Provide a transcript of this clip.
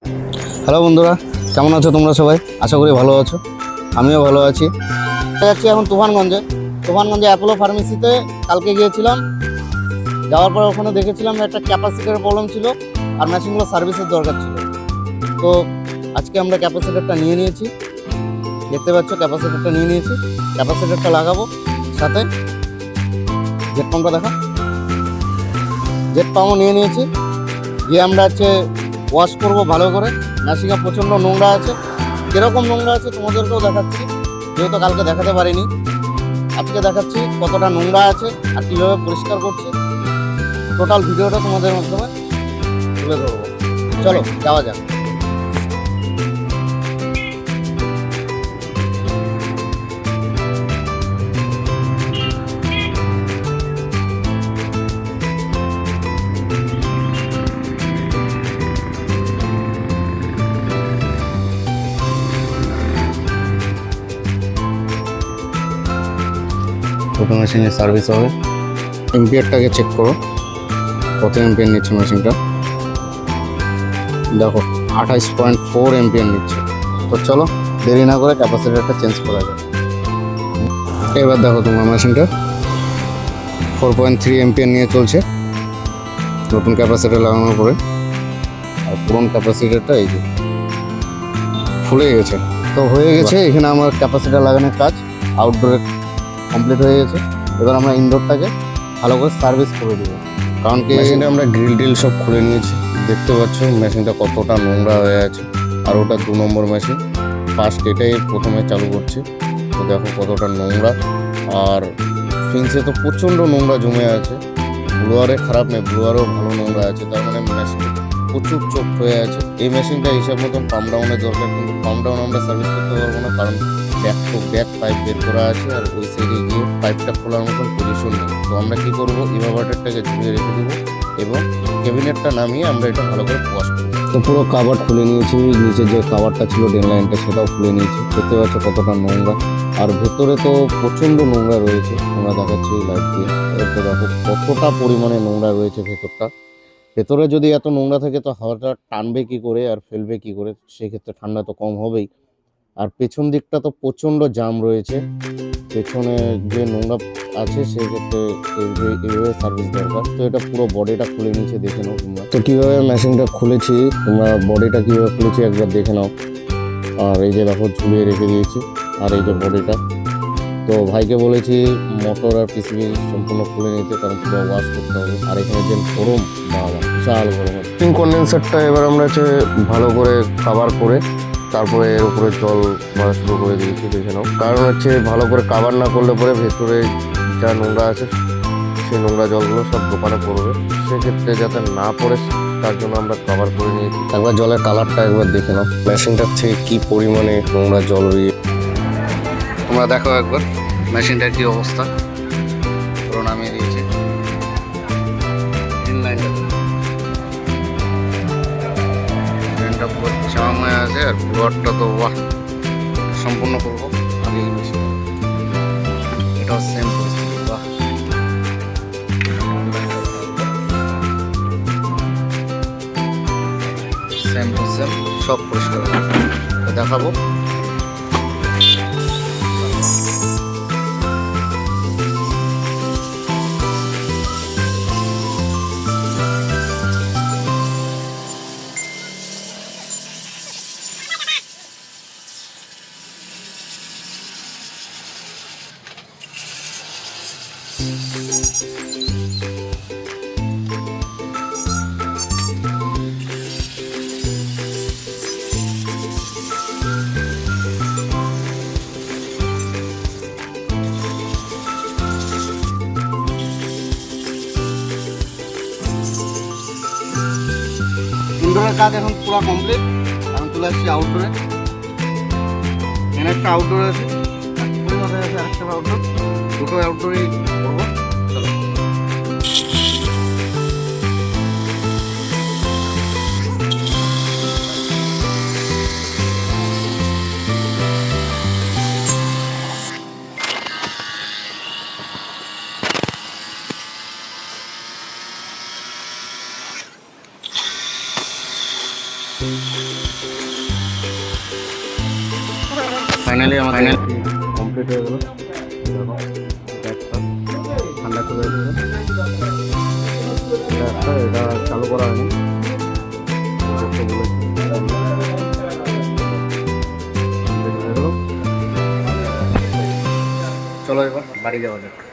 Hello বন্ধুরা, কেমন আছো তোমরা সবাই? আশা করি ভালো আছো, আমিও ভালো আছি। যাচ্ছি এখন তুফানগঞ্জে অ্যাপোলো ফার্মেসিতে। কালকে গিয়েছিলাম, যাওয়ার পর ওখানে দেখেছিলাম একটা ক্যাপাসিটারের প্রবলেম ছিল আর মেশিনগুলো সার্ভিসের দরকার ছিল। তো আজকে আমরা ক্যাপাসিটারটা নিয়ে নিয়েছি, দেখতে পাচ্ছ ক্যাপাসিটারটা নিয়ে নিয়েছি। ক্যাপাসিটারটা লাগাবো, সাথে জেট পাম্পটা দেখা, জেট পাম্পও নিয়ে নিয়েছি। গিয়ে আমরা ওয়াশ করবো ভালো করে। মেশিনে প্রচণ্ড নোংরা আছে, কীরকম নোংরা আছে তোমাদেরকেও দেখাচ্ছি, যেহেতু কালকে দেখাতে পারিনি। আজকে দেখাচ্ছি কতটা নোংরা আছে আর কীভাবে পরিষ্কার করছি। টোটাল ভিডিওটা তোমাদের মাধ্যমে তুলে ধরবো। চলো যাওয়া যাক। ছোটো মেশিনের সার্ভিস হবে। এম্পিয়ারটাকে চেক করো, কত এম্পিয়ার নিচ্ছে মেশিনটা। দেখো 28.4 এম্পিয়ার নিচ্ছে। তো চলো দেরি না করে ক্যাপাসিটারটা চেঞ্জ করা যায়। এবার দেখো তোমার মেশিনটা 4.3 এম্পিয়ার নিয়ে চলছে নতুন ক্যাপাসিটার লাগানোর পরে। আর পুরনো ক্যাপাসিটারটা এই যে ফুলে গেছে। তো হয়ে গেছে এখানে আমার ক্যাপাসিটার লাগানোর কাজ আউটডোরে কমপ্লিট হয়ে গেছে। এবার আমরা ইনডোরটাকে ভালো করে সার্ভিস করে দেবো, কারণ কি মেশিনটা আমরা গ্রিল সব খুলে নিয়েছি। দেখতে পাচ্ছ মেশিনটা কতটা নোংরা হয়ে আছে। আর ওটা 2 নম্বর মেশিন, ফার্স্ট এটাই প্রথমে চালু করছি। তো দেখো কতটা নোংরা। আর ফিন্সে তো প্রচণ্ড নোংরা জমে আছে। ব্লোয়ারে খারাপ নেই, ব্লোয়ারেও ভালো নোংরা আছে। তার মানে মেশিন প্রচুর চোখ হয়ে আছে। এই মেশিনটা হিসাব মতন পাম্প ডাউনের দরকার, কিন্তু পাম্প ডাউন আমরা সার্ভিস করতে পারবো না, কারণ ব্যাক টু ব্যাক পাইপ বের করা আছে আর ওই সাইডে গিয়ে পাইপটা খোলার মতন পজিশন নেই। তো আমরা কী করবো, ইভারটারটাকে ঝুলিয়ে রেখে দেবো এবং ক্যাবিনেটটা নামিয়ে আমরা এটা ভালো করে ওয়াশ করবো। তো পুরো কাভার খুলে নিয়েছি, নিচে যে কাভারটা ছিল ড্রেন লাইনটা সেটাও খুলে নিয়েছি। দেখতে পাচ্ছ কতটা নোংরা। আর ভেতরে তো প্রচণ্ড নোংরা রয়েছে, আমরা দেখাচ্ছি লাইট দিয়ে। এরপর দেখো কতটা পরিমাণে নোংরা রয়েছে ভেতরটা। ভেতরে যদি এত নোংরা থাকে তো হাওয়াটা টানবে কী করে আর ফেলবে কী করে, সেক্ষেত্রে ঠান্ডা তো কম হবেই। আর পেছন দিকটা তো প্রচণ্ড জাম রয়েছে, পেছনে যে নোংরা আছে সেক্ষেত্রে এইভাবে সার্ভিস দরকার। তো এটা পুরো বডিটা খুলে নিচে দেখে নাও তোমরা। তো কীভাবে মেশিনটা খুলেছি, তোমরা বডিটা কীভাবে খুলেছি একবার দেখে নাও। আর এই যে দেখো ঝুলিয়ে রেখে দিয়েছি, আর এই যে বডিটা। তো ভাইকে বলেছি মোটর আর পিসিবি সম্পূর্ণ খুলে নিতে, কারণ পুরো ওয়াশ করতে হবে। আর এখানে যে গরম, বাবা বিশাল গরম হচ্ছে। কন্ডেন্সারটা এবার আমরা ভালো করে কাভার করে তারপরে এর উপরে জল ভরা শুরু করে দিয়েছি, দেখে নাও। কারণ ভালো করে কাভার না করলে পরে ভেতরে যা নোংরা আছে সেই নোংরা জলগুলো সব দোকানে পড়বে। সেক্ষেত্রে যাতে না পড়ে তার জন্য আমরা কভার করে নিয়েছি। একবার জলের কালারটা একবার দেখে নাও, মেশিনটার থেকে কী পরিমাণে নোংরা জল বেরিয়ে। তোমরা দেখো একবার মেশিনটার কী অবস্থা, পুরো নামিয়ে দিয়েছে। পুরো জাম হয়ে আছে আর ব্লোয়ারটা তো বাহ সম্পূর্ণ করবো আগে মেশিন। এটাও সেম পরিস্থিতি, বাহ সেম টু সেম সব পরিষ্কার দেখাবো। ইনডোরের কাজ এখন পুরো কমপ্লিট। এখন চলে আসছি আউটডোরে। এখানে একটা আউটডোর আছে, আরেকটা আউটডোর, দুটো আউটডোরই করবো। চলো ফাইনালি আমাদের কমপ্লিট হয়ে গেল। দেখো ব্যাগটা ঠান্ডা করে রেখেছে। এটা চালু করা হয়নি, করতে বলেছি। চলো এবার বাড়ি যাওয়া যাক।